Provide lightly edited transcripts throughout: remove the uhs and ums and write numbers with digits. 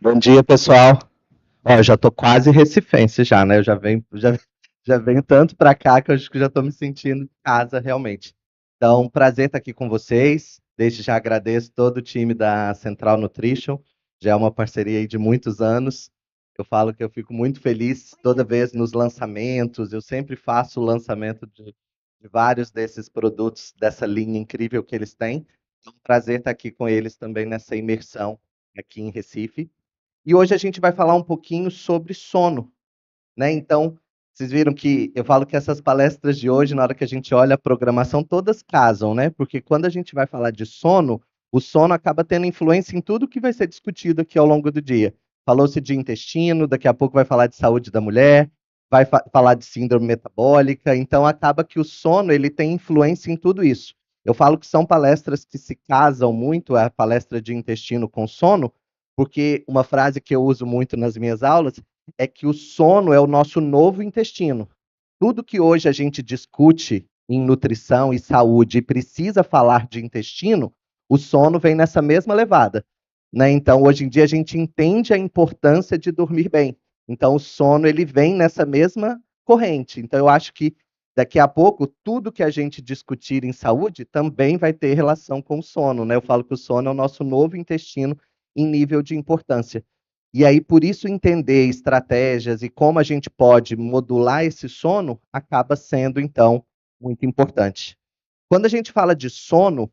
Bom dia, pessoal. Ó, eu já tô quase recifense já, né? Eu já venho tanto para cá que eu acho que já estou me sentindo em casa realmente. Então, prazer estar aqui com vocês. Desde já agradeço todo o time da Central Nutrition. Já é uma parceria aí de muitos anos. Eu falo que eu fico muito feliz toda vez nos lançamentos. Eu sempre faço o lançamento de vários desses produtos, dessa linha incrível que eles têm. É um prazer estar aqui com eles também nessa imersão aqui em Recife. E hoje a gente vai falar um pouquinho sobre sono, né? Então, vocês viram que eu falo que essas palestras de hoje, na hora que a gente olha a programação, todas casam, né? Porque quando a gente vai falar de sono, o sono acaba tendo influência em tudo que vai ser discutido aqui ao longo do dia. Falou-se de intestino, daqui a pouco vai falar de saúde da mulher, vai falar de síndrome metabólica, então acaba que o sono ele tem influência em tudo isso. Eu falo que são palestras que se casam muito, a palestra de intestino com sono, porque uma frase que eu uso muito nas minhas aulas é que o sono é o nosso novo intestino. Tudo que hoje a gente discute em nutrição e saúde e precisa falar de intestino, o sono vem nessa mesma levada, né? Então, hoje em dia a gente entende a importância de dormir bem. Então, o sono ele vem nessa mesma corrente. Então, eu acho que daqui a pouco tudo que a gente discutir em saúde também vai ter relação com o sono, né? Eu falo que o sono é o nosso novo intestino em nível de importância. E aí, por isso, entender estratégias e como a gente pode modular esse sono acaba sendo, então, muito importante. Quando a gente fala de sono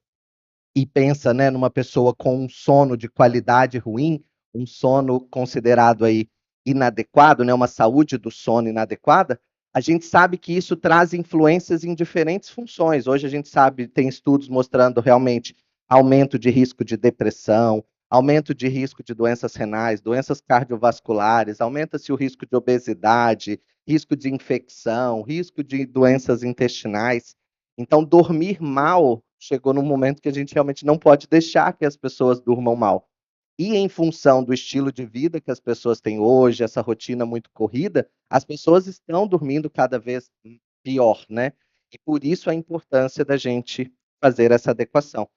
e pensa, né, numa pessoa com um sono de qualidade ruim, um sono considerado aí inadequado, né, uma saúde do sono inadequada, a gente sabe que isso traz influências em diferentes funções. Hoje a gente sabe, tem estudos mostrando realmente aumento de risco de depressão, aumento de risco de doenças renais, doenças cardiovasculares, aumenta-se o risco de obesidade, risco de infecção, risco de doenças intestinais. Então, dormir mal chegou num momento que a gente realmente não pode deixar que as pessoas durmam mal. E em função do estilo de vida que as pessoas têm hoje, essa rotina muito corrida, as pessoas estão dormindo cada vez pior, né? E por isso a importância da gente fazer essa adequação.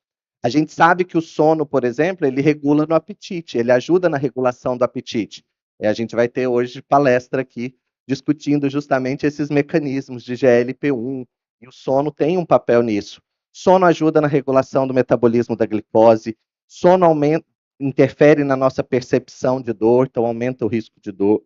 A gente sabe que o sono, por exemplo, ele regula no apetite, ele ajuda na regulação do apetite. E a gente vai ter hoje palestra aqui discutindo justamente esses mecanismos de GLP-1, e o sono tem um papel nisso. Sono ajuda na regulação do metabolismo da glicose, sono aumenta, interfere na nossa percepção de dor, então aumenta o risco de dor,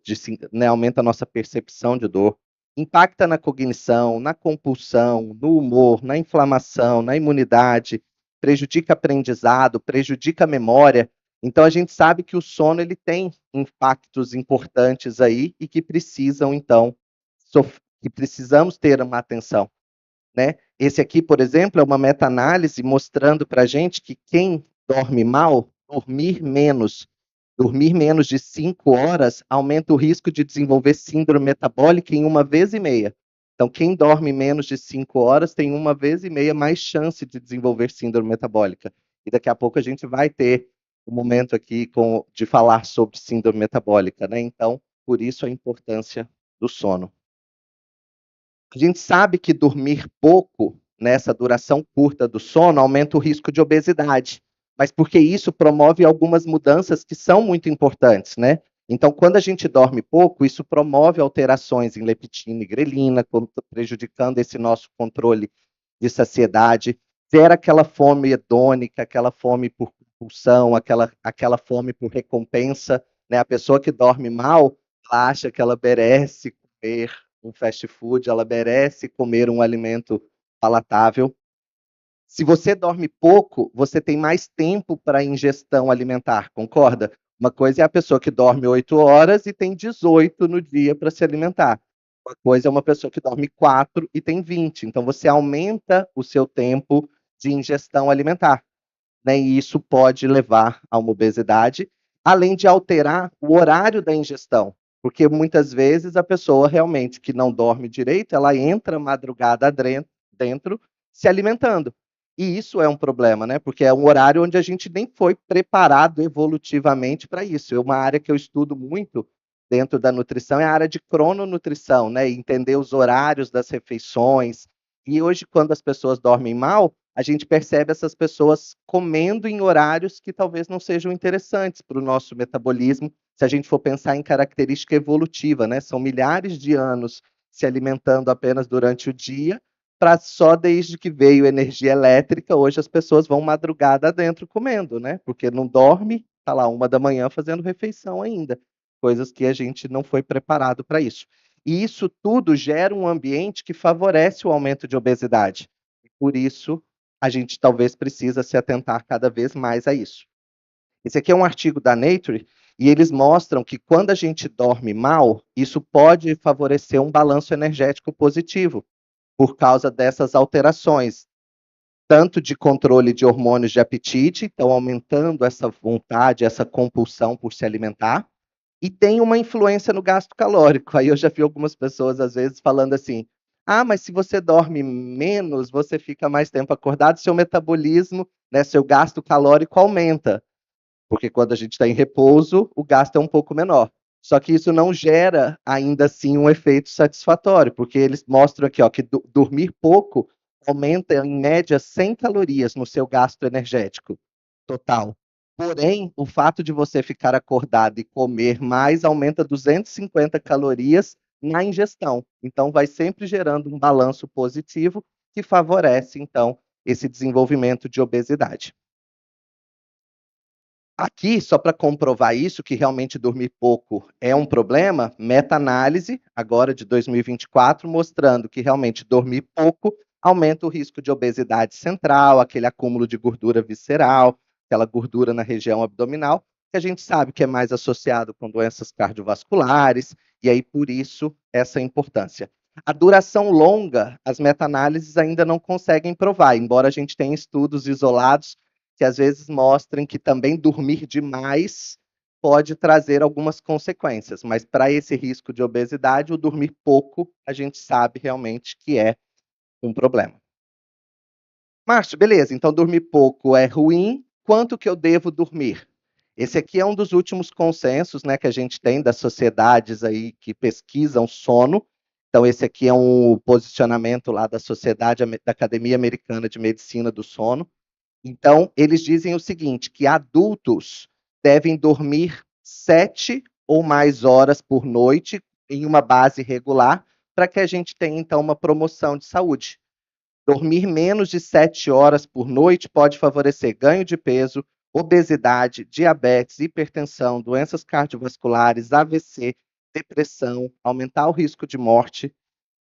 né, aumenta a nossa percepção de dor, impacta na cognição, na compulsão, no humor, na inflamação, na imunidade, prejudica aprendizado, prejudica a memória. Então a gente sabe que o sono ele tem impactos importantes aí e que precisam então que precisamos ter uma atenção, né? Esse aqui, por exemplo, é uma meta-análise mostrando para a gente que quem dorme mal, dormir menos de 5 horas, aumenta o risco de desenvolver síndrome metabólica em 1,5 vezes. Então, quem dorme menos de 5 horas tem 1,5 vezes mais chance de desenvolver síndrome metabólica. E daqui a pouco a gente vai ter um momento aqui de falar sobre síndrome metabólica, né? Então, por isso a importância do sono. A gente sabe que dormir pouco, nessa duração curta do sono, aumenta o risco de obesidade, mas porque isso promove algumas mudanças que são muito importantes, né? Então, quando a gente dorme pouco, isso promove alterações em leptina e grelina, prejudicando esse nosso controle de saciedade, gera aquela fome hedônica, aquela fome por compulsão, aquela fome por recompensa, né? A pessoa que dorme mal, ela acha que ela merece comer um fast food, ela merece comer um alimento palatável. Se você dorme pouco, você tem mais tempo para ingestão alimentar, concorda? Uma coisa é a pessoa que dorme 8 horas e tem 18 no dia para se alimentar. Uma coisa é uma pessoa que dorme 4 e tem 20. Então, você aumenta o seu tempo de ingestão alimentar, né? E isso pode levar a uma obesidade, além de alterar o horário da ingestão, porque muitas vezes a pessoa realmente que não dorme direito, ela entra madrugada dentro se alimentando. E isso é um problema, né? Porque é um horário onde a gente nem foi preparado evolutivamente para isso. É uma área que eu estudo muito dentro da nutrição, é a área de crononutrição, né? Entender os horários das refeições. E hoje, quando as pessoas dormem mal, a gente percebe essas pessoas comendo em horários que talvez não sejam interessantes para o nosso metabolismo, se a gente for pensar em característica evolutiva, né? São milhares de anos se alimentando apenas durante o dia, para só desde que veio energia elétrica, hoje as pessoas vão madrugada adentro comendo, né? Porque não dorme, tá lá 1 da manhã fazendo refeição ainda, coisas que a gente não foi preparado para isso. E isso tudo gera um ambiente que favorece o aumento de obesidade. Por isso, a gente talvez precisa se atentar cada vez mais a isso. Esse aqui é um artigo da Nature e eles mostram que quando a gente dorme mal, isso pode favorecer um balanço energético positivo por causa dessas alterações, tanto de controle de hormônios de apetite, então aumentando essa vontade, essa compulsão por se alimentar, e tem uma influência no gasto calórico. Aí eu já vi algumas pessoas, às vezes, falando assim: ah, mas se você dorme menos, você fica mais tempo acordado, seu metabolismo, né, seu gasto calórico aumenta. Porque quando a gente está em repouso, o gasto é um pouco menor. Só que isso não gera, ainda assim, um efeito satisfatório, porque eles mostram aqui ó, que dormir pouco aumenta, em média, 100 calorias no seu gasto energético total. Porém, o fato de você ficar acordado e comer mais aumenta 250 calorias na ingestão. Então, vai sempre gerando um balanço positivo que favorece, então, esse desenvolvimento de obesidade. Aqui, só para comprovar isso, que realmente dormir pouco é um problema, meta-análise, agora de 2024, mostrando que realmente dormir pouco aumenta o risco de obesidade central, aquele acúmulo de gordura visceral, aquela gordura na região abdominal, que a gente sabe que é mais associado com doenças cardiovasculares, e aí por isso essa importância. A duração longa, as meta-análises ainda não conseguem provar, embora a gente tenha estudos isolados que às vezes mostrem que também dormir demais pode trazer algumas consequências, mas para esse risco de obesidade, o dormir pouco, a gente sabe realmente que é um problema. Márcio, beleza, então dormir pouco é ruim, quanto que eu devo dormir? Esse aqui é um dos últimos consensos, né, que a gente tem das sociedades aí que pesquisam sono. Então esse aqui é um posicionamento lá da Sociedade da Academia Americana de Medicina do Sono. Então, eles dizem o seguinte, que adultos devem dormir 7 ou mais horas por noite em uma base regular, para que a gente tenha, então, uma promoção de saúde. Dormir menos de 7 horas por noite pode favorecer ganho de peso, obesidade, diabetes, hipertensão, doenças cardiovasculares, AVC, depressão, aumentar o risco de morte.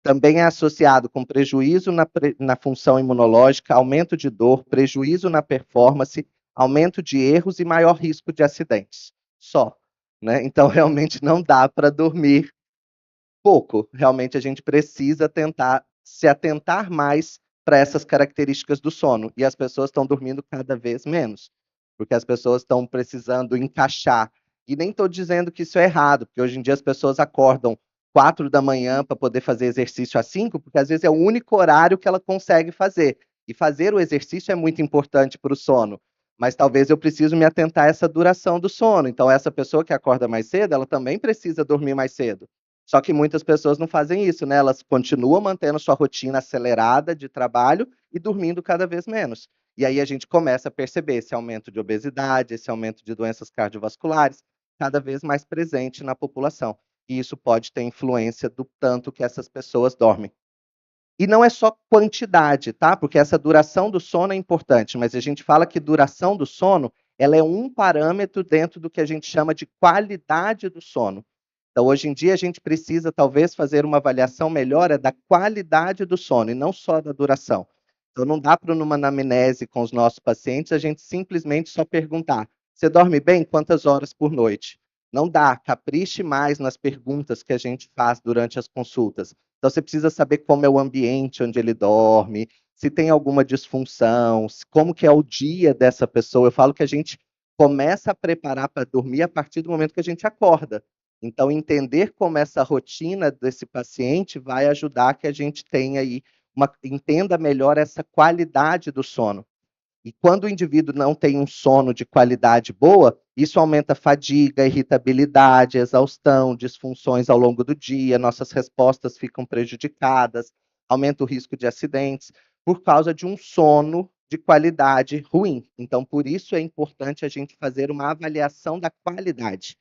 Também é associado com prejuízo na função imunológica, aumento de dor, prejuízo na performance, aumento de erros e maior risco de acidentes. Só. Né? Então, realmente não dá para dormir pouco. Realmente, a gente precisa tentar se atentar mais para essas características do sono. E as pessoas estão dormindo cada vez menos, porque as pessoas estão precisando encaixar. E nem estou dizendo que isso é errado, porque hoje em dia as pessoas acordam 4 da manhã para poder fazer exercício às 5, porque às vezes é o único horário que ela consegue fazer. E fazer o exercício é muito importante para o sono. Mas talvez eu preciso me atentar a essa duração do sono. Então, essa pessoa que acorda mais cedo, ela também precisa dormir mais cedo. Só que muitas pessoas não fazem isso, né? Elas continuam mantendo sua rotina acelerada de trabalho e dormindo cada vez menos. E aí a gente começa a perceber esse aumento de obesidade, esse aumento de doenças cardiovasculares, cada vez mais presente na população. E isso pode ter influência do tanto que essas pessoas dormem. E não é só quantidade, tá? Porque essa duração do sono é importante, mas a gente fala que duração do sono, ela é um parâmetro dentro do que a gente chama de qualidade do sono. Então, hoje em dia, a gente precisa talvez fazer uma avaliação melhor da qualidade do sono e não só da duração. Então, não dá para, numa anamnese com os nossos pacientes, a gente simplesmente só perguntar: você dorme bem? Quantas horas por noite? Não dá, capriche mais nas perguntas que a gente faz durante as consultas. Então, você precisa saber como é o ambiente onde ele dorme, se tem alguma disfunção, como que é o dia dessa pessoa. Eu falo que a gente começa a preparar para dormir a partir do momento que a gente acorda. Então, entender como essa rotina desse paciente vai ajudar que a gente tenha aí entenda melhor essa qualidade do sono. E quando o indivíduo não tem um sono de qualidade boa, isso aumenta a fadiga, irritabilidade, exaustão, disfunções ao longo do dia, nossas respostas ficam prejudicadas, aumenta o risco de acidentes. por causa de um sono de qualidade ruim. Então, por isso é importante a gente fazer uma avaliação da qualidade.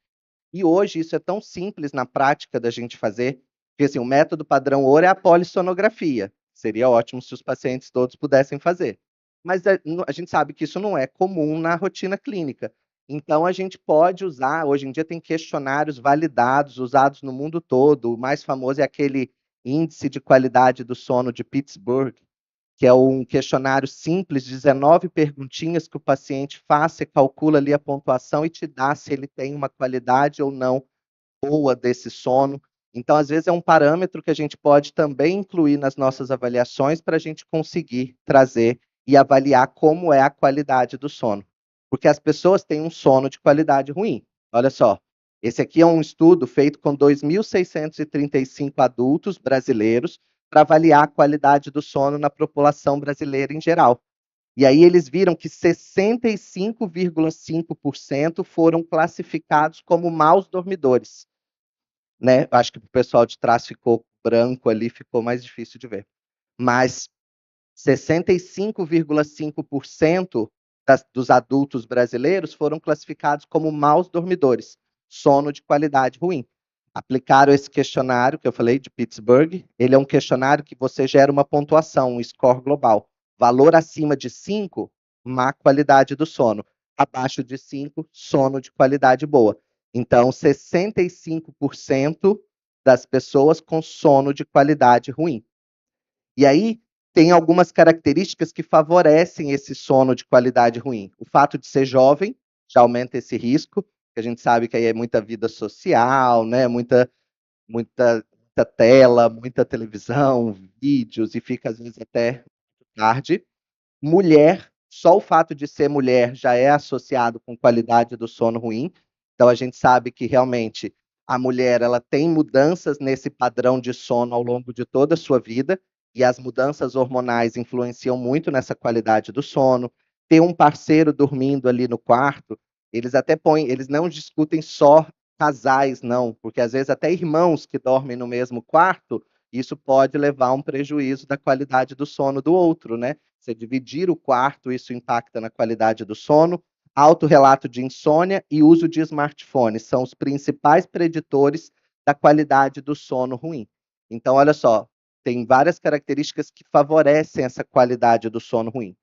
E hoje isso é tão simples na prática da gente fazer, porque assim, o método padrão ouro é a polissonografia. Seria ótimo se os pacientes todos pudessem fazer. Mas a gente sabe que isso não é comum na rotina clínica. Então, a gente pode usar, hoje em dia tem questionários validados, usados no mundo todo. O mais famoso é aquele índice de qualidade do sono de Pittsburgh, que é um questionário simples, 19 perguntinhas que o paciente faz, você calcula ali a pontuação e te dá se ele tem uma qualidade ou não boa desse sono. Então, às vezes, é um parâmetro que a gente pode também incluir nas nossas avaliações para a gente conseguir trazer e avaliar como é a qualidade do sono. Porque as pessoas têm um sono de qualidade ruim. Olha só, esse aqui é um estudo feito com 2.635 adultos brasileiros para avaliar a qualidade do sono na população brasileira em geral. E aí eles viram que 65,5% foram classificados como maus dormidores, né? Acho que o pessoal de trás ficou branco ali, ficou mais difícil de ver. Mas 65,5% dos adultos brasileiros foram classificados como maus dormidores, sono de qualidade ruim. Aplicaram esse questionário que eu falei de Pittsburgh. Ele é um questionário que você gera uma pontuação, um score global. Valor acima de 5, má qualidade do sono. Abaixo de 5, sono de qualidade boa. Então, 65% das pessoas com sono de qualidade ruim. E aí, tem algumas características que favorecem esse sono de qualidade ruim. O fato de ser jovem já aumenta esse risco, que a gente sabe que aí é muita vida social, né? Muita tela, muita televisão, vídeos, e fica às vezes até tarde. Mulher, só o fato de ser mulher já é associado com qualidade do sono ruim. Então a gente sabe que realmente a mulher ela tem mudanças nesse padrão de sono ao longo de toda a sua vida, e as mudanças hormonais influenciam muito nessa qualidade do sono. Ter um parceiro dormindo ali no quarto, eles até põem, eles não discutem só casais, não, porque às vezes até irmãos que dormem no mesmo quarto, isso pode levar a um prejuízo da qualidade do sono do outro, né? Você dividir o quarto, isso impacta na qualidade do sono. Autorrelato de insônia e uso de smartphone são os principais preditores da qualidade do sono ruim. Então, olha só, tem várias características que favorecem essa qualidade do sono ruim.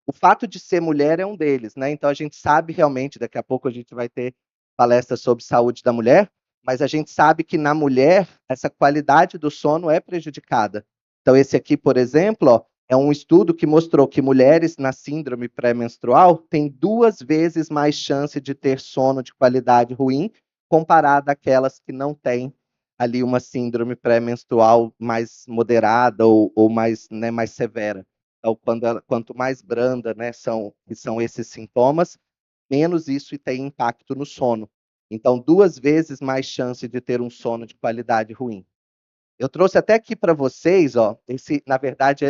O fato de ser mulher é um deles, né? Então, a gente sabe realmente, daqui a pouco a gente vai ter palestra sobre saúde da mulher, mas a gente sabe que na mulher, essa qualidade do sono é prejudicada. Então, esse aqui, por exemplo, ó, é um estudo que mostrou que mulheres na síndrome pré-menstrual têm 2 vezes mais chance de ter sono de qualidade ruim, comparado àquelas que não têm ali uma síndrome pré-menstrual mais moderada ou mais, né, mais severa. Então, quanto mais branda, né, são esses sintomas, menos isso tem impacto no sono. Então, 2 vezes mais chance de ter um sono de qualidade ruim. Eu trouxe até aqui para vocês, ó, na verdade,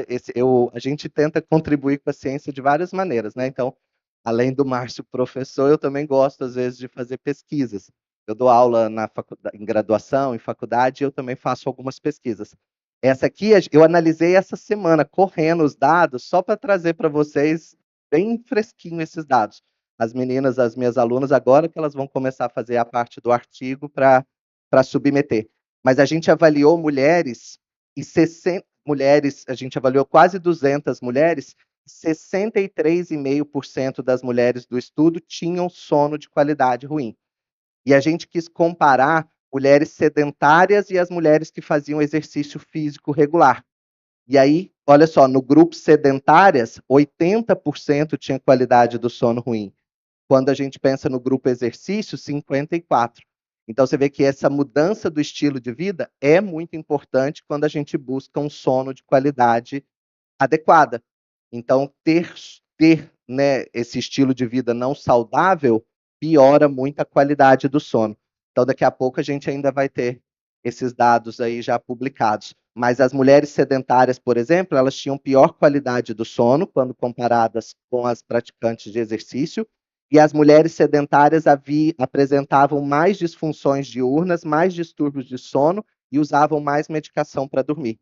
a gente tenta contribuir com a ciência de várias maneiras, né? Então, além do Márcio professor, eu também gosto, às vezes, de fazer pesquisas. Eu dou aula em graduação, em faculdade, e eu também faço algumas pesquisas. Essa aqui, eu analisei essa semana, correndo os dados, só para trazer para vocês bem fresquinho esses dados. As meninas, as minhas alunas, agora que elas vão começar a fazer a parte do artigo para submeter. Mas a gente avaliou mulheres, e 60 mulheres, a gente avaliou quase 200 mulheres, 63,5% das mulheres do estudo tinham sono de qualidade ruim. E a gente quis comparar mulheres sedentárias e as mulheres que faziam exercício físico regular. E aí, olha só, no grupo sedentárias, 80% tinha qualidade do sono ruim. Quando a gente pensa no grupo exercício, 54%. Então, você vê que essa mudança do estilo de vida é muito importante quando a gente busca um sono de qualidade adequada. Então, ter né, esse estilo de vida não saudável piora muito a qualidade do sono. Então, daqui a pouco a gente ainda vai ter esses dados aí já publicados. Mas as mulheres sedentárias, por exemplo, elas tinham pior qualidade do sono quando comparadas com as praticantes de exercício, e as mulheres sedentárias apresentavam mais disfunções diurnas, mais distúrbios de sono e usavam mais medicação para dormir.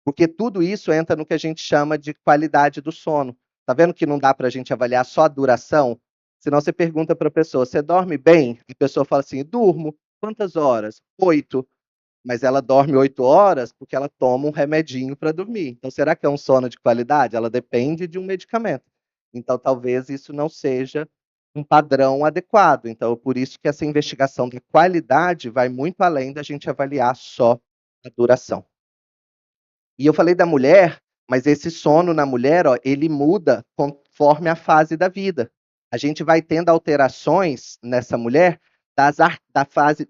Porque tudo isso entra no que a gente chama de qualidade do sono. Tá vendo que não dá para a gente avaliar só a duração? Senão você pergunta para a pessoa: você dorme bem? A pessoa fala assim: durmo. Quantas horas? 8. Mas ela dorme 8 horas porque ela toma um remedinho para dormir. Então, será que é um sono de qualidade? Ela depende de um medicamento. Então, talvez isso não seja um padrão adequado. Então, por isso que essa investigação de qualidade vai muito além da gente avaliar só a duração. E eu falei da mulher, mas esse sono na mulher, ó, ele muda conforme a fase da vida. A gente vai tendo alterações nessa mulher da fase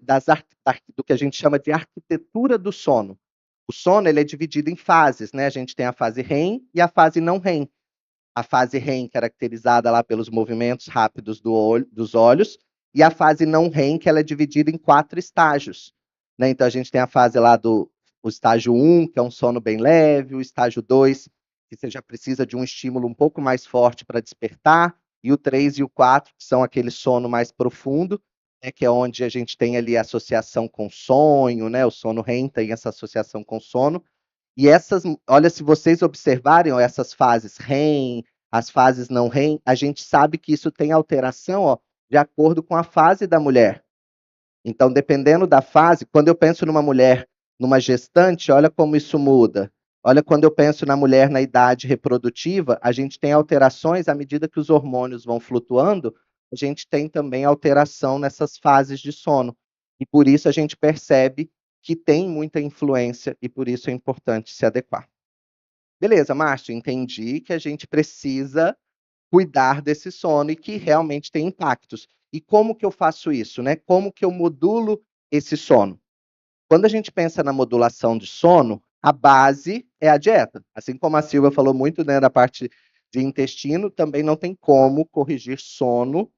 do que a gente chama de arquitetura do sono. O sono ele é dividido em fases, né? A gente tem a fase REM e a fase não REM. A fase REM caracterizada lá pelos movimentos rápidos dos olhos, e a fase não REM, que ela é dividida em 4 estágios. Né? Então, a gente tem a fase lá do o estágio 1, que é um sono bem leve, o estágio 2, que você já precisa de um estímulo um pouco mais forte para despertar, e o 3 e o 4, que são aquele sono mais profundo, né, que é onde a gente tem ali a associação com sonho, né? O sono REM tem essa associação com sono, e essas, olha, se vocês observarem ó, essas fases REM, as fases não REM, a gente sabe que isso tem alteração ó, de acordo com a fase da mulher. Então, dependendo da fase, quando eu penso numa mulher, numa gestante, olha como isso muda. Olha, quando eu penso na mulher na idade reprodutiva, a gente tem alterações à medida que os hormônios vão flutuando, a gente tem também alteração nessas fases de sono. E por isso a gente percebe que tem muita influência e por isso é importante se adequar. Beleza, Márcio, entendi que a gente precisa cuidar desse sono e que realmente tem impactos. E como que eu faço isso, né? Como que eu modulo esse sono? Quando a gente pensa na modulação de sono, a base é a dieta. Assim como a Silvia falou muito, né, da parte de intestino, também não tem como corrigir sono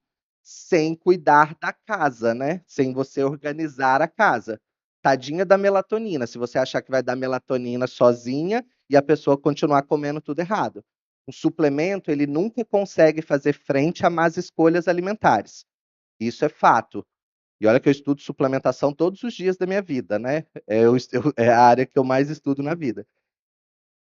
sem cuidar da casa, né? Sem você organizar a casa. Tadinha da melatonina, se você achar que vai dar melatonina sozinha e a pessoa continuar comendo tudo errado. O suplemento, ele nunca consegue fazer frente a más escolhas alimentares. Isso é fato. E olha que eu estudo suplementação todos os dias da minha vida, né? É a área que eu mais estudo na vida.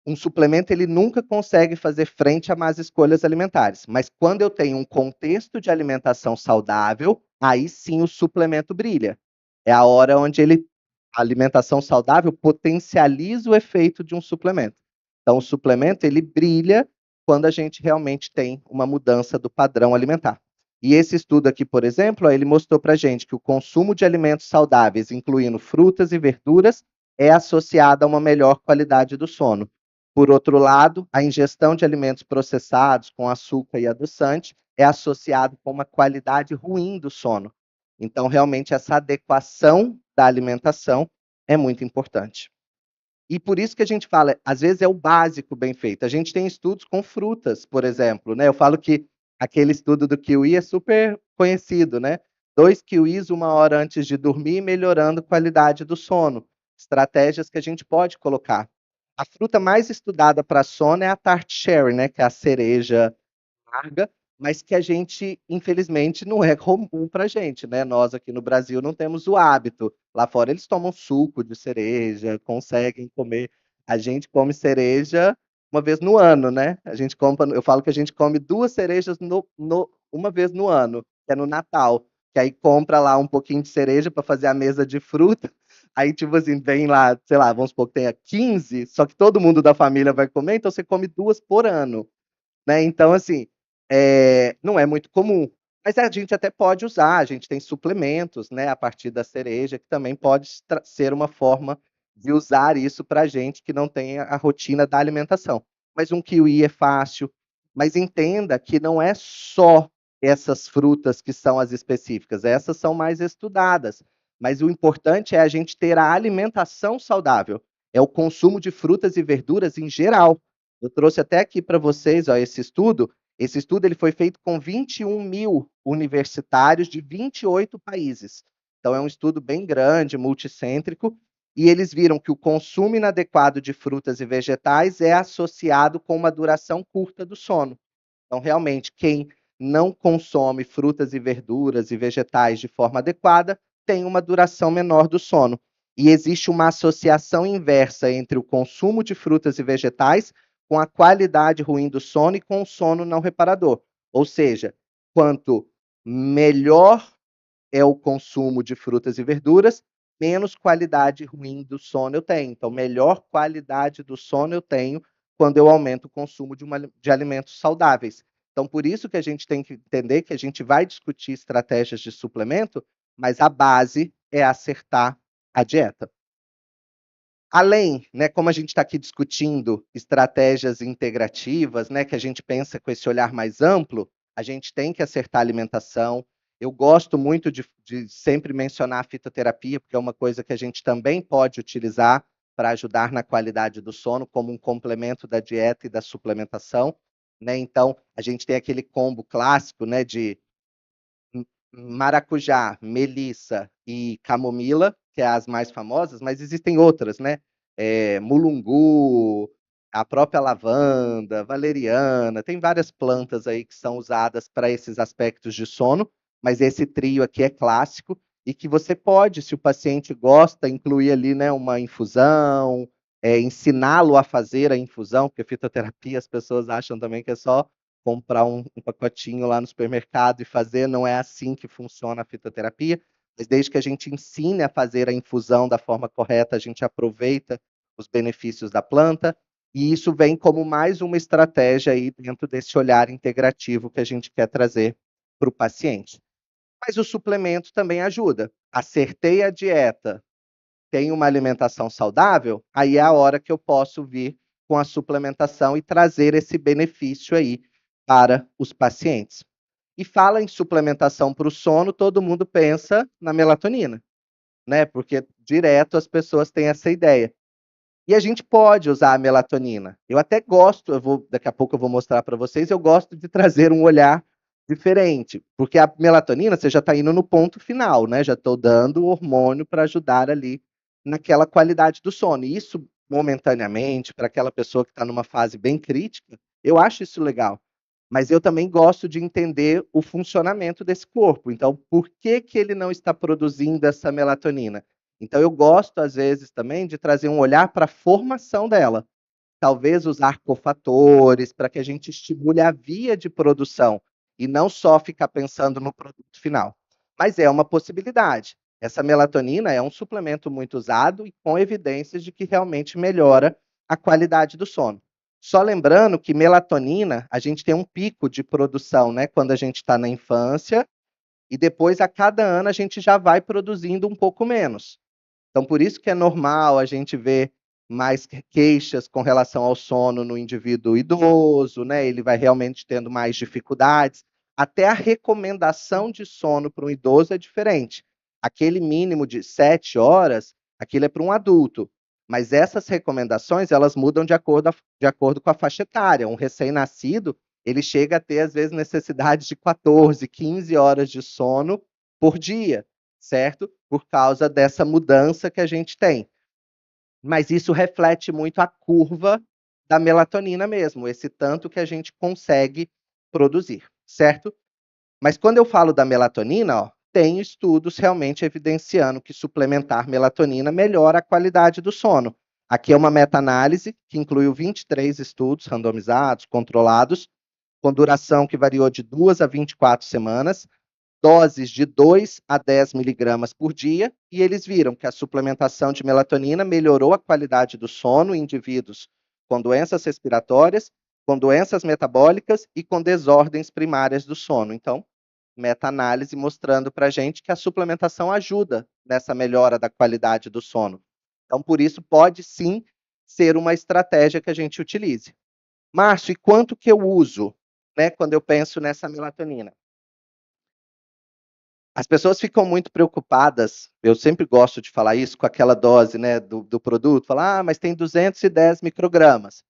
Um suplemento ele nunca consegue fazer frente a más escolhas alimentares, mas quando eu tenho um contexto de alimentação saudável, aí sim o suplemento brilha. É a hora onde a alimentação saudável potencializa o efeito de um suplemento. Então o suplemento ele brilha quando a gente realmente tem uma mudança do padrão alimentar. E esse estudo aqui, por exemplo, ó, ele mostrou para gente que o consumo de alimentos saudáveis, incluindo frutas e verduras, é associado a uma melhor qualidade do sono. Por outro lado, a ingestão de alimentos processados com açúcar e adoçante é associado com uma qualidade ruim do sono. Então, realmente, essa adequação da alimentação é muito importante. E por isso que a gente fala, às vezes é o básico bem feito. A gente tem estudos com frutas, por exemplo, né? Eu falo que aquele estudo do kiwi é super conhecido, né? 2 kiwis 1 hora antes de dormir, melhorando a qualidade do sono. Estratégias que a gente pode colocar. A fruta mais estudada para sono é a tart cherry, né, que é a cereja amarga, mas que a gente, infelizmente, não é comum pra gente, né? Nós aqui no Brasil não temos o hábito. Lá fora eles tomam suco de cereja, conseguem comer. A gente come cereja 1 vez no ano, né? A gente compra, eu falo que a gente come 2 cerejas 1 vez no ano, que é no Natal. Que aí compra lá um pouquinho de cereja para fazer a mesa de fruta. Aí, tipo assim, vem lá, sei lá, vamos supor que tenha 15, só que todo mundo da família vai comer, então você come 2 por ano. Né? Então, assim, não é muito comum. Mas a gente até pode usar, a gente tem suplementos, né, a partir da cereja, que também pode ser uma forma de usar isso para gente que não tem a rotina da alimentação. Mas um kiwi é fácil, mas entenda que não é só essas frutas que são as específicas, essas são mais estudadas. Mas o importante é a gente ter a alimentação saudável, é o consumo de frutas e verduras em geral. Eu trouxe até aqui para vocês ó, esse estudo. Esse estudo ele foi feito com 21 mil universitários de 28 países. Então, é um estudo bem grande, multicêntrico, e eles viram que o consumo inadequado de frutas e vegetais é associado com uma duração curta do sono. Então, realmente, quem não consome frutas e verduras e vegetais de forma adequada tem uma duração menor do sono. e existe uma associação inversa entre o consumo de frutas e vegetais com a qualidade ruim do sono e com o sono não reparador. Ou seja, quanto melhor é o consumo de frutas e verduras, menos qualidade ruim do sono eu tenho. Então, melhor qualidade do sono eu tenho quando eu aumento o consumo de alimentos saudáveis. Então, por isso que a gente tem que entender que a gente vai discutir estratégias de suplemento, mas a base é acertar a dieta. Além, né, como a gente está aqui discutindo estratégias integrativas, né, que a gente pensa com esse olhar mais amplo, a gente tem que acertar a alimentação. Eu gosto muito de sempre mencionar a fitoterapia, porque é uma coisa que a gente também pode utilizar para ajudar na qualidade do sono, como um complemento da dieta e da suplementação. Né? Então, a gente tem aquele combo clássico, né, de maracujá, melissa e camomila, que é as mais famosas, mas existem outras, né? Mulungu, a própria lavanda, valeriana, tem várias plantas aí que são usadas para esses aspectos de sono, mas esse trio aqui é clássico e que você pode, se o paciente gosta, incluir ali, né, uma infusão, ensiná-lo a fazer a infusão, porque fitoterapia as pessoas acham também que é só comprar um pacotinho lá no supermercado e fazer, não é assim que funciona a fitoterapia, mas desde que a gente ensine a fazer a infusão da forma correta, a gente aproveita os benefícios da planta, e isso vem como mais uma estratégia aí dentro desse olhar integrativo que a gente quer trazer para o paciente. Mas o suplemento também ajuda. Acertei a dieta, tenho uma alimentação saudável, aí é a hora que eu posso vir com a suplementação e trazer esse benefício aí para os pacientes. E fala em suplementação para o sono, todo mundo pensa na melatonina, né? Porque direto as pessoas têm essa ideia. E a gente pode usar a melatonina. Eu até gosto, daqui a pouco eu vou mostrar para vocês, eu gosto de trazer um olhar diferente, porque a melatonina você já está indo no ponto final, né? Já estou dando o hormônio para ajudar ali naquela qualidade do sono. E isso, momentaneamente, para aquela pessoa que está numa fase bem crítica, eu acho isso legal. Mas eu também gosto de entender o funcionamento desse corpo. Então, por que que ele não está produzindo essa melatonina? Então, eu gosto, às vezes, também de trazer um olhar para a formação dela. Talvez usar cofatores para que a gente estimule a via de produção e não só ficar pensando no produto final. Mas é uma possibilidade. Essa melatonina é um suplemento muito usado e com evidências de que realmente melhora a qualidade do sono. Só lembrando que melatonina, a gente tem um pico de produção, né, quando a gente está na infância, e depois, a cada ano, a gente já vai produzindo um pouco menos. Então, por isso que é normal a gente ver mais queixas com relação ao sono no indivíduo idoso, né? Ele vai realmente tendo mais dificuldades. Até a recomendação de sono para um idoso é diferente. Aquele mínimo de 7 horas, aquilo é para um adulto. Mas essas recomendações, elas mudam de acordo com a faixa etária. Um recém-nascido, ele chega a ter, às vezes, necessidade de 14, 15 horas de sono por dia, certo? Por causa dessa mudança que a gente tem. Mas isso reflete muito a curva da melatonina mesmo, esse tanto que a gente consegue produzir, certo? Mas quando eu falo da melatonina, ó, tem estudos realmente evidenciando que suplementar melatonina melhora a qualidade do sono. Aqui é uma meta-análise que incluiu 23 estudos randomizados, controlados, com duração que variou de 2 a 24 semanas, doses de 2 a 10 miligramas por dia, e eles viram que a suplementação de melatonina melhorou a qualidade do sono em indivíduos com doenças respiratórias, com doenças metabólicas e com desordens primárias do sono. Então, meta-análise mostrando para a gente que a suplementação ajuda nessa melhora da qualidade do sono. Então, por isso, pode sim ser uma estratégia que a gente utilize. Márcio, e quanto que eu uso, né, quando eu penso nessa melatonina? As pessoas ficam muito preocupadas, eu sempre gosto de falar isso, com aquela dose, né, do produto, falar, mas tem 210 microgramas.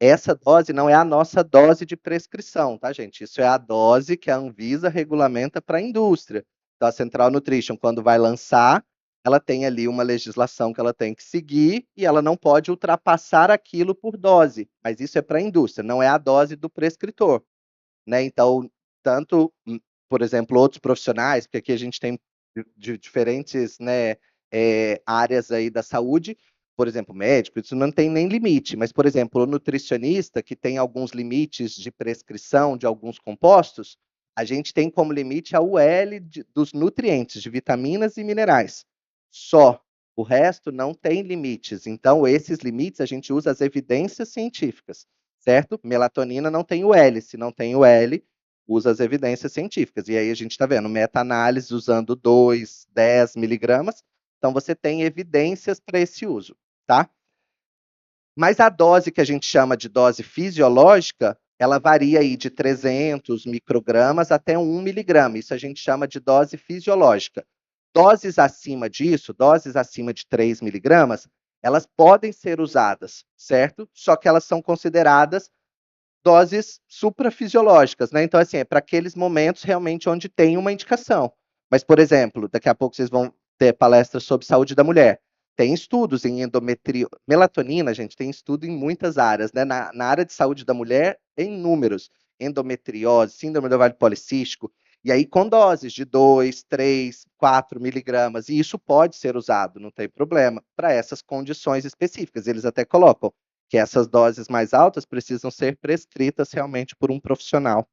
Essa dose não é a nossa dose de prescrição, tá, gente? Isso é a dose que a Anvisa regulamenta para a indústria. Então, a Central Nutrition, quando vai lançar, ela tem ali uma legislação que ela tem que seguir e ela não pode ultrapassar aquilo por dose, mas isso é para a indústria, não é a dose do prescritor, né? Então, tanto, por exemplo, outros profissionais, porque aqui a gente tem de diferentes, né, áreas aí da saúde, por exemplo, médico, isso não tem nem limite, mas, por exemplo, o nutricionista, que tem alguns limites de prescrição de alguns compostos, a gente tem como limite a UL dos nutrientes, de vitaminas e minerais. Só. O resto não tem limites. Então, esses limites a gente usa as evidências científicas, certo? Melatonina não tem o L. Se não tem o L, usa as evidências científicas. E aí a gente está vendo meta-análise usando 2, 10 miligramas. Então, você tem evidências para esse uso, tá? Mas a dose que a gente chama de dose fisiológica, ela varia aí de 300 microgramas até 1 miligrama. Isso a gente chama de dose fisiológica. Doses acima disso, doses acima de 3 miligramas, elas podem ser usadas, certo? Só que elas são consideradas doses suprafisiológicas, né? Então, assim, é para aqueles momentos realmente onde tem uma indicação. Mas, por exemplo, daqui a pouco vocês vão ter palestras sobre saúde da mulher. Tem estudos em endometrio. Melatonina, gente, tem estudo em muitas áreas, né? Na área de saúde da mulher, em números. Endometriose, síndrome do ovário policístico. E aí, com doses de 2, 3, 4 miligramas. E isso pode ser usado, não tem problema, para essas condições específicas. Eles até colocam que essas doses mais altas precisam ser prescritas realmente por um profissional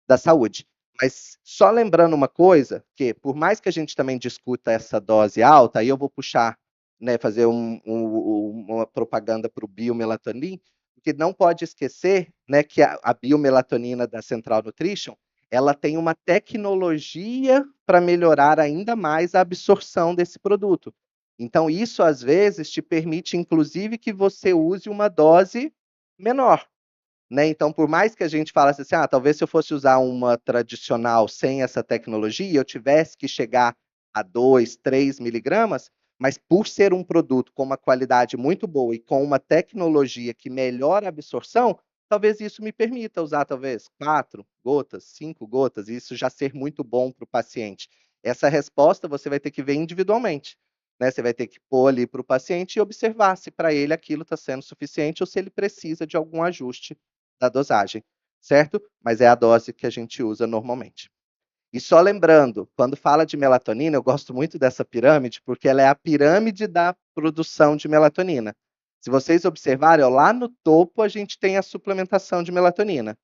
da saúde. Mas só lembrando uma coisa, que por mais que a gente também discuta essa dose alta, aí eu vou puxar, né, fazer uma propaganda para o biomelatonina, porque não pode esquecer, né, que a biomelatonina da Central Nutrition, ela tem uma tecnologia para melhorar ainda mais a absorção desse produto. Então, isso às vezes te permite, inclusive, que você use uma dose menor, né? Então, por mais que a gente falasse assim, talvez se eu fosse usar uma tradicional sem essa tecnologia, eu tivesse que chegar a 2, 3 miligramas, mas por ser um produto com uma qualidade muito boa e com uma tecnologia que melhora a absorção, talvez isso me permita usar talvez 4 gotas, 5 gotas, e isso já ser muito bom para o paciente. Essa resposta você vai ter que ver individualmente, né? Você vai ter que pôr ali para o paciente e observar se para ele aquilo está sendo suficiente ou se ele precisa de algum ajuste da dosagem, certo? Mas é a dose que a gente usa normalmente. E só lembrando, quando fala de melatonina, eu gosto muito dessa pirâmide, porque ela é a pirâmide da produção de melatonina. Se vocês observarem, ó, lá no topo a gente tem a suplementação de melatonina.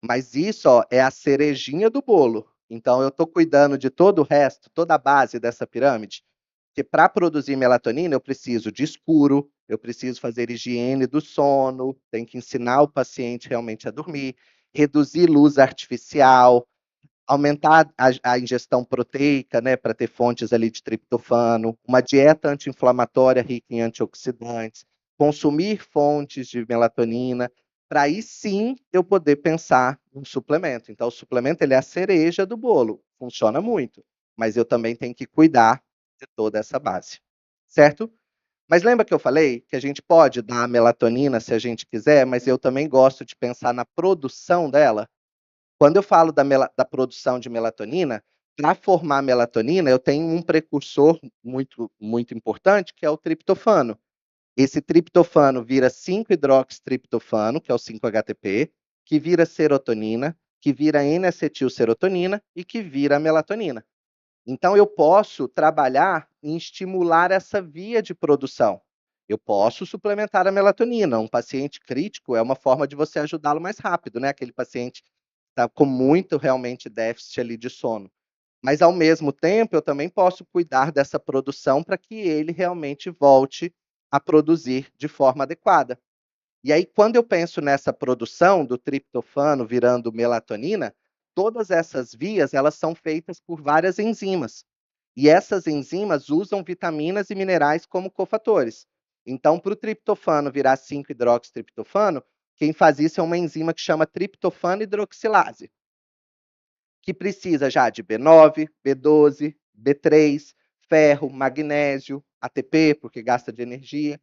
Mas isso, ó, é a cerejinha do bolo. Então, eu estou cuidando de todo o resto, toda a base dessa pirâmide, porque para produzir melatonina eu preciso de escuro, eu preciso fazer higiene do sono, tem que ensinar o paciente realmente a dormir, reduzir luz artificial, aumentar a ingestão proteica, né, para ter fontes ali de triptofano, uma dieta anti-inflamatória rica em antioxidantes, consumir fontes de melatonina, para aí sim eu poder pensar em um suplemento. Então, o suplemento ele é a cereja do bolo, funciona muito, mas eu também tenho que cuidar de toda essa base, certo? Mas lembra que eu falei que a gente pode dar a melatonina se a gente quiser, mas eu também gosto de pensar na produção dela? Quando eu falo da produção de melatonina, para formar melatonina, eu tenho um precursor muito, muito importante, que é o triptofano. Esse triptofano vira 5-hidroxitriptofano, que é o 5-HTP, que vira serotonina, que vira N-acetilserotonina e que vira melatonina. Então, eu posso trabalhar em estimular essa via de produção. Eu posso suplementar a melatonina. Um paciente crítico é uma forma de você ajudá-lo mais rápido, né? Aquele paciente que está com muito realmente déficit ali de sono. Mas, ao mesmo tempo, eu também posso cuidar dessa produção para que ele realmente volte a produzir de forma adequada. E aí, quando eu penso nessa produção do triptofano virando melatonina, todas essas vias elas são feitas por várias enzimas. E essas enzimas usam vitaminas e minerais como cofatores. Então, para o triptofano virar 5-hidroxitriptofano, quem faz isso é uma enzima que chama triptofano hidroxilase, que precisa já de B9, B12, B3, ferro, magnésio, ATP, porque gasta de energia.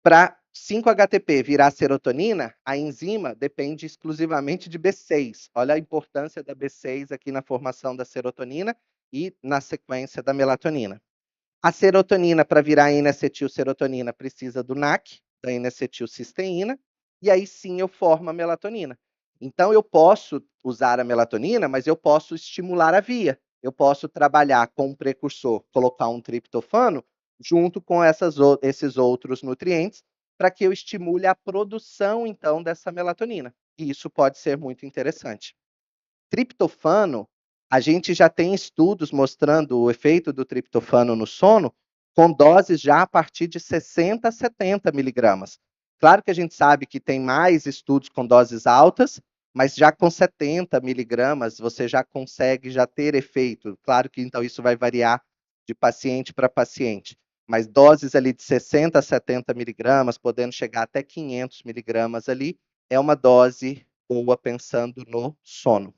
Para 5-HTP virar serotonina, a enzima depende exclusivamente de B6. Olha a importância da B6 aqui na formação da serotonina e na sequência da melatonina. A serotonina, para virar N-acetilserotonina, precisa do NAC, da N-acetilcisteína, e aí sim eu formo a melatonina. Então, eu posso usar a melatonina, mas eu posso estimular a via. Eu posso trabalhar com um precursor, colocar um triptofano, junto com esses outros nutrientes, para que eu estimule a produção, então, dessa melatonina. E isso pode ser muito interessante. Triptofano, a gente já tem estudos mostrando o efeito do triptofano no sono, com doses já a partir de 60 a 70 miligramas. Claro que a gente sabe que tem mais estudos com doses altas, mas já com 70 miligramas você já consegue já ter efeito. Claro que então isso vai variar de paciente para paciente, mas doses ali de 60 a 70 miligramas, podendo chegar até 500 miligramas ali, é uma dose boa pensando no sono.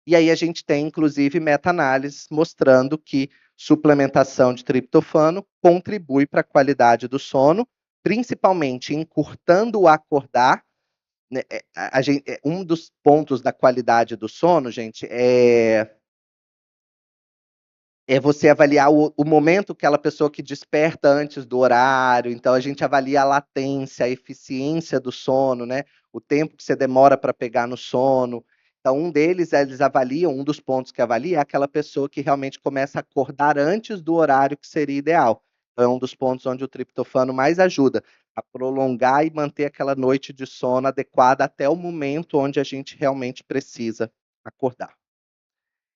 E aí a gente tem, inclusive, meta-análises mostrando que suplementação de triptofano contribui para a qualidade do sono, principalmente encurtando o acordar, né, um dos pontos da qualidade do sono, gente, é você avaliar o momento que aquela pessoa que desperta antes do horário, então a gente avalia a latência, a eficiência do sono, né? O tempo que você demora para pegar no sono. Então, eles avaliam, um dos pontos que avalia é aquela pessoa que realmente começa a acordar antes do horário que seria ideal. Então, é um dos pontos onde o triptofano mais ajuda a prolongar e manter aquela noite de sono adequada até o momento onde a gente realmente precisa acordar.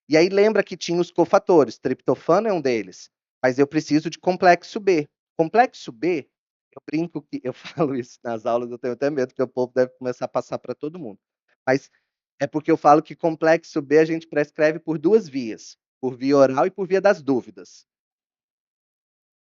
E aí lembra que tinha os cofatores, triptofano é um deles, mas eu preciso de complexo B. Complexo B, eu brinco que eu falo isso nas aulas, eu tenho até medo que o povo deve começar a passar para todo mundo. Mas é porque eu falo que complexo B a gente prescreve por duas vias, por via oral e por via das dúvidas.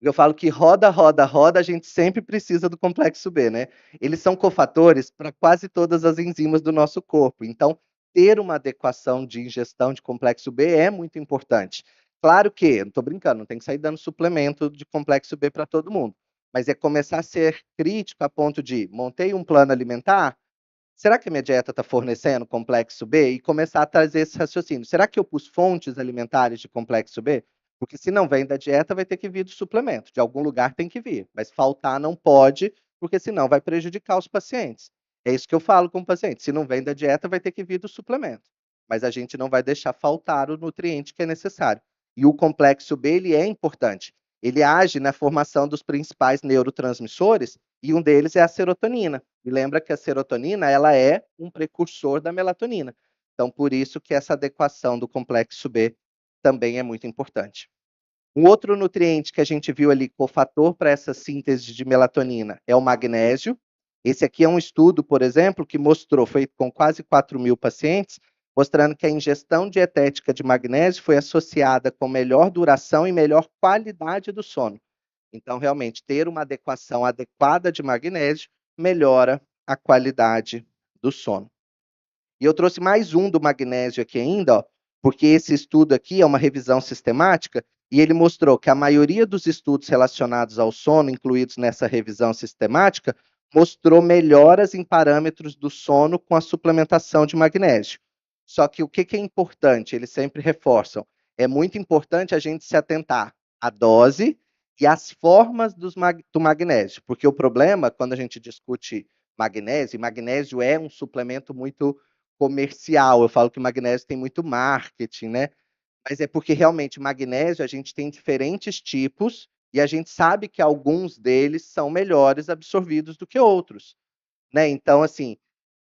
Eu falo que roda, roda, roda, a gente sempre precisa do complexo B, né? Eles são cofatores para quase todas as enzimas do nosso corpo. Então, ter uma adequação de ingestão de complexo B é muito importante. Claro que, não estou brincando, não tem que sair dando suplemento de complexo B para todo mundo. Mas é começar a ser crítico a ponto de montei um plano alimentar, será que a minha dieta está fornecendo complexo B? E começar a trazer esse raciocínio. Será que eu pus fontes alimentares de complexo B? Porque se não vem da dieta, vai ter que vir do suplemento. De algum lugar tem que vir. Mas faltar não pode, porque senão vai prejudicar os pacientes. É isso que eu falo com o paciente. Se não vem da dieta, vai ter que vir do suplemento. Mas a gente não vai deixar faltar o nutriente que é necessário. E o complexo B, ele é importante. Ele age na formação dos principais neurotransmissores e um deles é a serotonina. E lembra que a serotonina, ela é um precursor da melatonina. Então, por isso que essa adequação do complexo B também é muito importante. Um outro nutriente que a gente viu ali cofator para essa síntese de melatonina é o magnésio. Esse aqui é um estudo, por exemplo, que mostrou, feito com quase 4.000 pacientes, mostrando que a ingestão dietética de magnésio foi associada com melhor duração e melhor qualidade do sono. Então, realmente, ter uma adequação adequada de magnésio melhora a qualidade do sono. E eu trouxe mais um do magnésio aqui ainda, ó, porque esse estudo aqui é uma revisão sistemática e ele mostrou que a maioria dos estudos relacionados ao sono, incluídos nessa revisão sistemática, mostrou melhoras em parâmetros do sono com a suplementação de magnésio. Só que o que é importante? Eles sempre reforçam. É muito importante a gente se atentar à dose e às formas do magnésio, porque o problema, quando a gente discute magnésio, e magnésio é um suplemento muito comercial. Eu falo que magnésio tem muito marketing, né? Mas é porque realmente magnésio a gente tem diferentes tipos e a gente sabe que alguns deles são melhores absorvidos do que outros, né? Então, assim,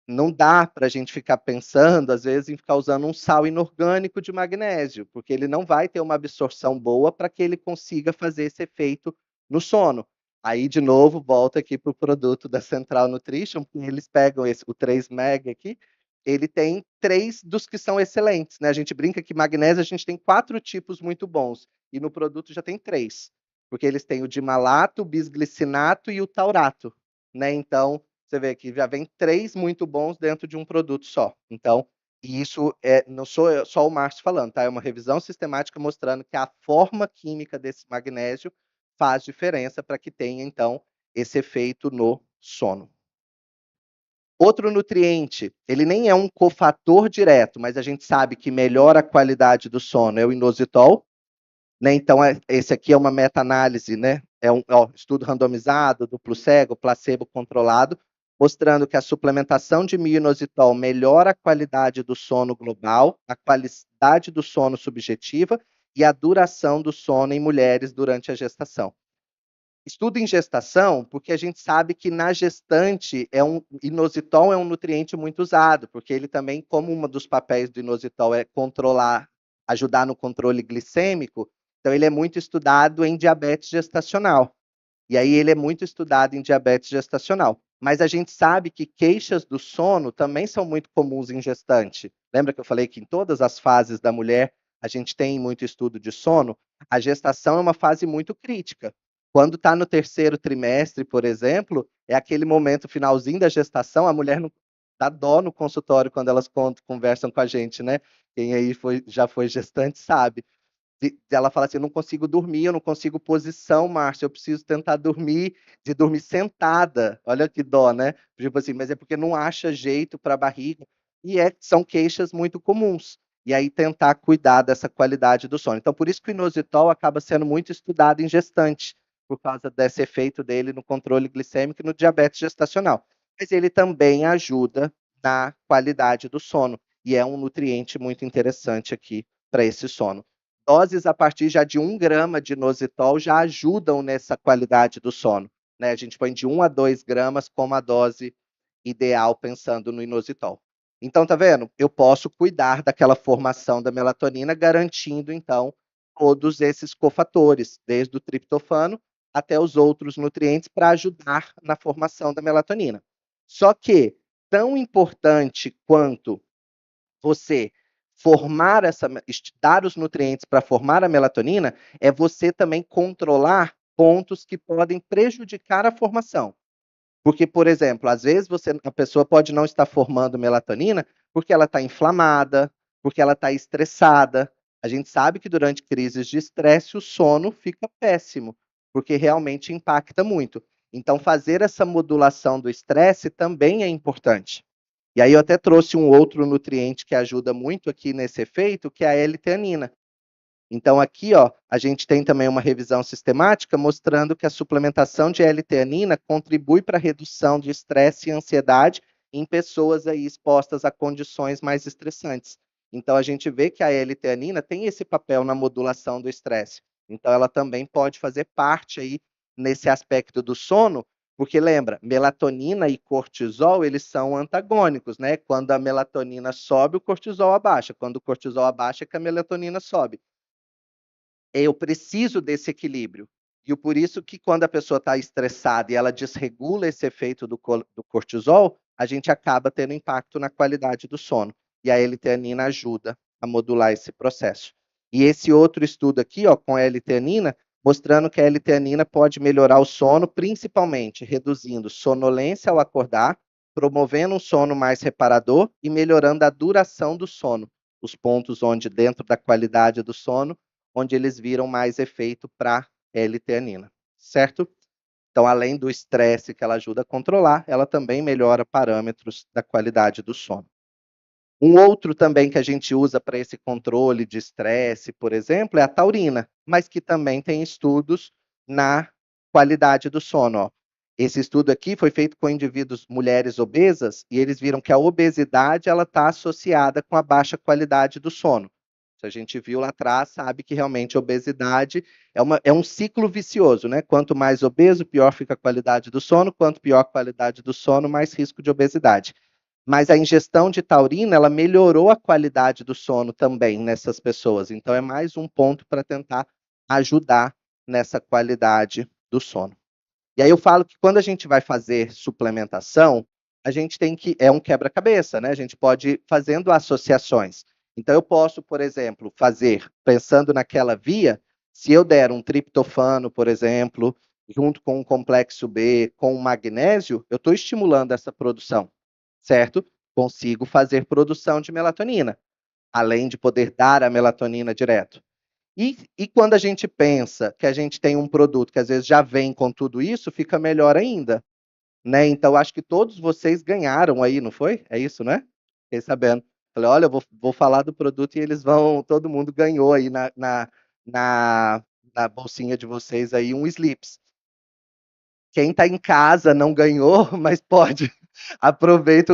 não dá para a gente ficar pensando, às vezes, em ficar usando um sal inorgânico de magnésio, porque ele não vai ter uma absorção boa para que ele consiga fazer esse efeito no sono. Aí, de novo, volta aqui para o produto da Central Nutrition, eles pegam o 3 Meg aqui, ele tem 3 dos que são excelentes, né? A gente brinca que magnésio a gente tem 4 tipos muito bons, e no produto já tem 3, porque eles têm o dimalato, o bisglicinato e o taurato, né? Então, você vê que já vem 3 muito bons dentro de um produto só. Então, e isso não sou só o Márcio falando, tá? É uma revisão sistemática mostrando que a forma química desse magnésio faz diferença para que tenha, então, esse efeito no sono. Outro nutriente, ele nem é um cofator direto, mas a gente sabe que melhora a qualidade do sono, é o inositol, né? Então, esse aqui é uma meta-análise, né? É um estudo randomizado, duplo cego, placebo controlado, mostrando que a suplementação de mioinositol melhora a qualidade do sono global, a qualidade do sono subjetiva e a duração do sono em mulheres durante a gestação. Estudo em gestação, porque a gente sabe que na gestante inositol é um nutriente muito usado, porque ele também, como um dos papéis do inositol é controlar, ajudar no controle glicêmico, então ele é muito estudado em diabetes gestacional. E aí ele é muito estudado em diabetes gestacional. Mas a gente sabe que queixas do sono também são muito comuns em gestante. Lembra que eu falei que em todas as fases da mulher a gente tem muito estudo de sono? A gestação é uma fase muito crítica. Quando está no terceiro trimestre, por exemplo, é aquele momento finalzinho da gestação, a mulher não dá dó no consultório quando elas conversam com a gente, né? Quem aí já foi gestante sabe ela fala assim: eu não consigo dormir, eu não consigo posição, Márcia, eu preciso tentar dormir, de dormir sentada. Olha que dó, né? Tipo assim, mas é porque não acha jeito para a barriga. E são queixas muito comuns. E aí tentar cuidar dessa qualidade do sono. Então, por isso que o inositol acaba sendo muito estudado em gestante, por causa desse efeito dele no controle glicêmico e no diabetes gestacional. Mas ele também ajuda na qualidade do sono. E é um nutriente muito interessante aqui para esse sono. Doses a partir já de 1 grama de inositol já ajudam nessa qualidade do sono, né? A gente põe de 1 a 2 gramas como a dose ideal pensando no inositol. Então, tá vendo? Eu posso cuidar daquela formação da melatonina, garantindo, então, todos esses cofatores, desde o triptofano até os outros nutrientes, para ajudar na formação da melatonina. Só que, tão importante quanto você formar dar os nutrientes para formar a melatonina, é você também controlar pontos que podem prejudicar a formação. Porque, por exemplo, às vezes a pessoa pode não estar formando melatonina porque ela está inflamada, porque ela está estressada. A gente sabe que durante crises de estresse o sono fica péssimo, porque realmente impacta muito. Então, fazer essa modulação do estresse também é importante. E aí eu até trouxe um outro nutriente que ajuda muito aqui nesse efeito, que é a L-teanina. Então aqui, ó, a gente tem também uma revisão sistemática mostrando que a suplementação de L-teanina contribui para a redução de estresse e ansiedade em pessoas aí expostas a condições mais estressantes. Então a gente vê que a L-teanina tem esse papel na modulação do estresse. Então ela também pode fazer parte aí nesse aspecto do sono, porque lembra, melatonina e cortisol, eles são antagônicos, né? Quando a melatonina sobe, o cortisol abaixa. Quando o cortisol abaixa, é que a melatonina sobe. Eu preciso desse equilíbrio. E por isso que quando a pessoa está estressada e ela desregula esse efeito do cortisol, a gente acaba tendo impacto na qualidade do sono. E a L-teanina ajuda a modular esse processo. E esse outro estudo aqui, ó, com a L-teanina, mostrando que a L-teanina pode melhorar o sono, principalmente reduzindo sonolência ao acordar, promovendo um sono mais reparador e melhorando a duração do sono. Os pontos onde, dentro da qualidade do sono, onde eles viram mais efeito para L-teanina, certo? Então, além do estresse que ela ajuda a controlar, ela também melhora parâmetros da qualidade do sono. Um outro também que a gente usa para esse controle de estresse, por exemplo, é a taurina, mas que também tem estudos na qualidade do sono. Ó. Esse estudo aqui foi feito com indivíduos, mulheres obesas, e eles viram que a obesidade ela está associada com a baixa qualidade do sono. Se a gente viu lá atrás, sabe que realmente a obesidade é um ciclo vicioso, né? Quanto mais obeso, pior fica a qualidade do sono, quanto pior a qualidade do sono, mais risco de obesidade. Mas a ingestão de taurina, ela melhorou a qualidade do sono também nessas pessoas. Então é mais um ponto para tentar ajudar nessa qualidade do sono. E aí eu falo que quando a gente vai fazer suplementação, a gente tem que é um quebra-cabeça, né? A gente pode ir fazendo associações. Então eu posso, por exemplo, fazer pensando naquela via, se eu der um triptofano, por exemplo, junto com um complexo B, com o magnésio, eu estou estimulando essa produção, certo? Consigo fazer produção de melatonina, além de poder dar a melatonina direto. E quando a gente pensa que a gente tem um produto que às vezes já vem com tudo isso, fica melhor ainda, né? Então acho que todos vocês ganharam aí, não foi? É isso, né? Fiquei sabendo. Falei, olha, eu vou falar do produto e eles vão, todo mundo ganhou aí na, na bolsinha de vocês aí um Slips. Quem está em casa não ganhou, mas pode. Aproveita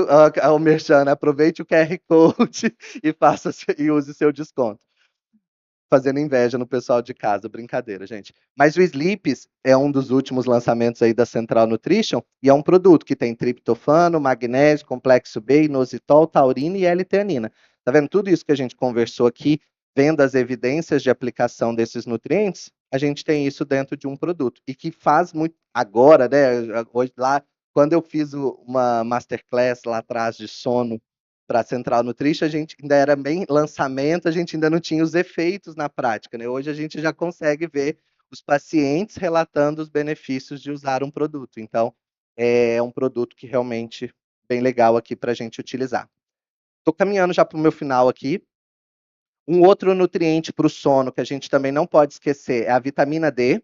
o merchan, aproveite o QR Code e faça e use seu desconto. fazendo inveja no pessoal de casa, brincadeira, gente. Mas o Sleeps é um dos últimos lançamentos aí da Central Nutrition e é um produto que tem triptofano, magnésio, complexo B, inositol, taurina e L-teanina. Tá vendo? Tudo isso que a gente conversou aqui, vendo as evidências de aplicação desses nutrientes, a gente tem isso dentro de um produto. E que faz muito agora, né? Hoje lá, quando eu fiz uma masterclass lá atrás de sono para a Central Nutrition, a gente ainda era bem lançamento, a gente ainda não tinha os efeitos na prática, né? Hoje a gente já consegue ver os pacientes relatando os benefícios de usar um produto. Então, é um produto que realmente bem legal aqui para a gente utilizar. Estou caminhando já para o meu final aqui. Um outro nutriente para o sono que a gente também não pode esquecer é a vitamina D.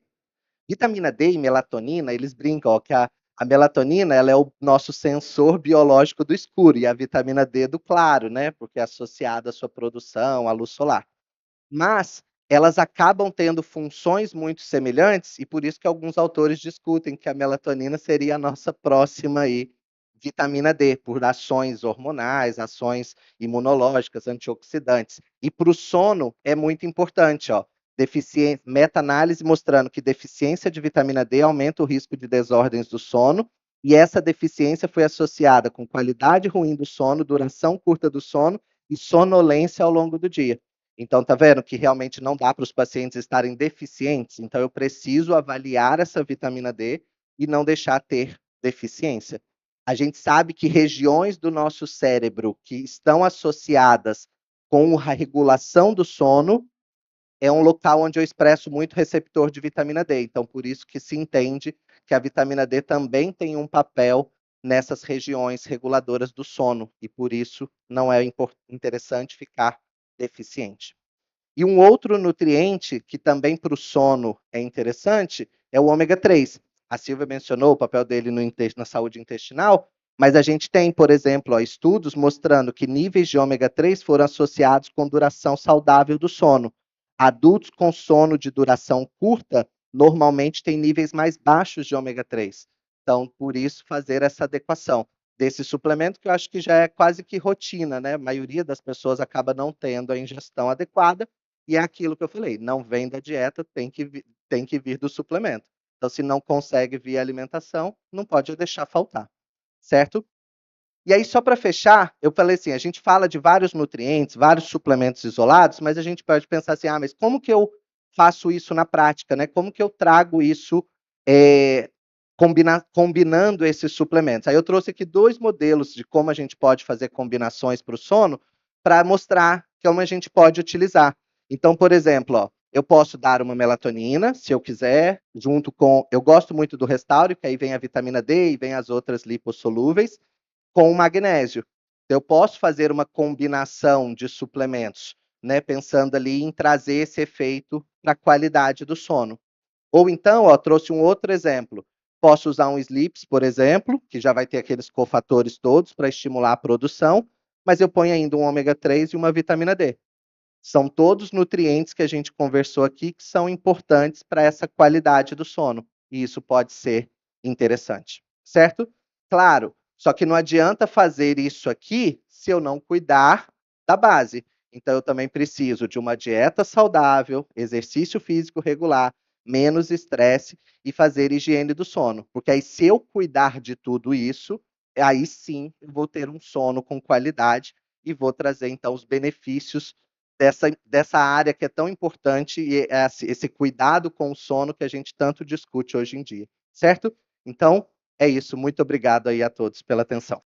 Vitamina D e melatonina, eles brincam, ó, que a melatonina ela é o nosso sensor biológico do escuro e a vitamina D do claro, né? Porque é associada à sua produção, à luz solar. Mas elas acabam tendo funções muito semelhantes e por isso que alguns autores discutem que a melatonina seria a nossa próxima aí vitamina D, por ações hormonais, ações imunológicas, antioxidantes. E para o sono é muito importante, ó. Meta-análise mostrando que deficiência de vitamina D aumenta o risco de desordens do sono, e essa deficiência foi associada com qualidade ruim do sono, duração curta do sono e sonolência ao longo do dia. Então, tá vendo que realmente não dá para os pacientes estarem deficientes? Então, eu preciso avaliar essa vitamina D e não deixar ter deficiência. A gente sabe que regiões do nosso cérebro que estão associadas com a regulação do sono é um local onde eu expresso muito receptor de vitamina D. Então, por isso que se entende que a vitamina D também tem um papel nessas regiões reguladoras do sono, e por isso não é interessante ficar deficiente. E um outro nutriente que também para o sono é interessante é o ômega 3. A Silvia mencionou o papel dele na saúde intestinal, mas a gente tem, por exemplo, ó, estudos mostrando que níveis de ômega 3 foram associados com duração saudável do sono. Adultos com sono de duração curta normalmente têm níveis mais baixos de ômega 3. Então, por isso, fazer essa adequação desse suplemento, que eu acho que já é quase que rotina, né? A maioria das pessoas acaba não tendo a ingestão adequada, e é aquilo que eu falei, não vem da dieta, tem que vir do suplemento. Então, se não consegue via alimentação, não pode deixar faltar, certo? E aí, só para fechar, eu falei assim, a gente fala de vários nutrientes, vários suplementos isolados, mas a gente pode pensar assim, mas como que eu faço isso na prática, né? Como que eu trago isso combinando esses suplementos? Aí eu trouxe aqui 2 modelos de como a gente pode fazer combinações para o sono, para mostrar como a gente pode utilizar. Então, por exemplo, ó, eu posso dar uma melatonina, se eu quiser, junto com... Eu gosto muito do Restauro, que aí vem a vitamina D e vem as outras lipossolúveis, com o magnésio. Eu posso fazer uma combinação de suplementos, né, pensando ali em trazer esse efeito para a qualidade do sono. Ou então, ó, trouxe um outro exemplo. Posso usar um Sleeps, por exemplo, que já vai ter aqueles cofatores todos para estimular a produção, mas eu ponho ainda um ômega 3 e uma vitamina D. São todos nutrientes que a gente conversou aqui que são importantes para essa qualidade do sono. E isso pode ser interessante, certo? Claro, só que não adianta fazer isso aqui se eu não cuidar da base. Então, eu também preciso de uma dieta saudável, exercício físico regular, menos estresse e fazer higiene do sono. Porque aí, se eu cuidar de tudo isso, aí sim eu vou ter um sono com qualidade e vou trazer, então, os benefícios dessa área que é tão importante e esse cuidado com o sono que a gente tanto discute hoje em dia, certo? Então, é isso. Muito obrigado aí a todos pela atenção.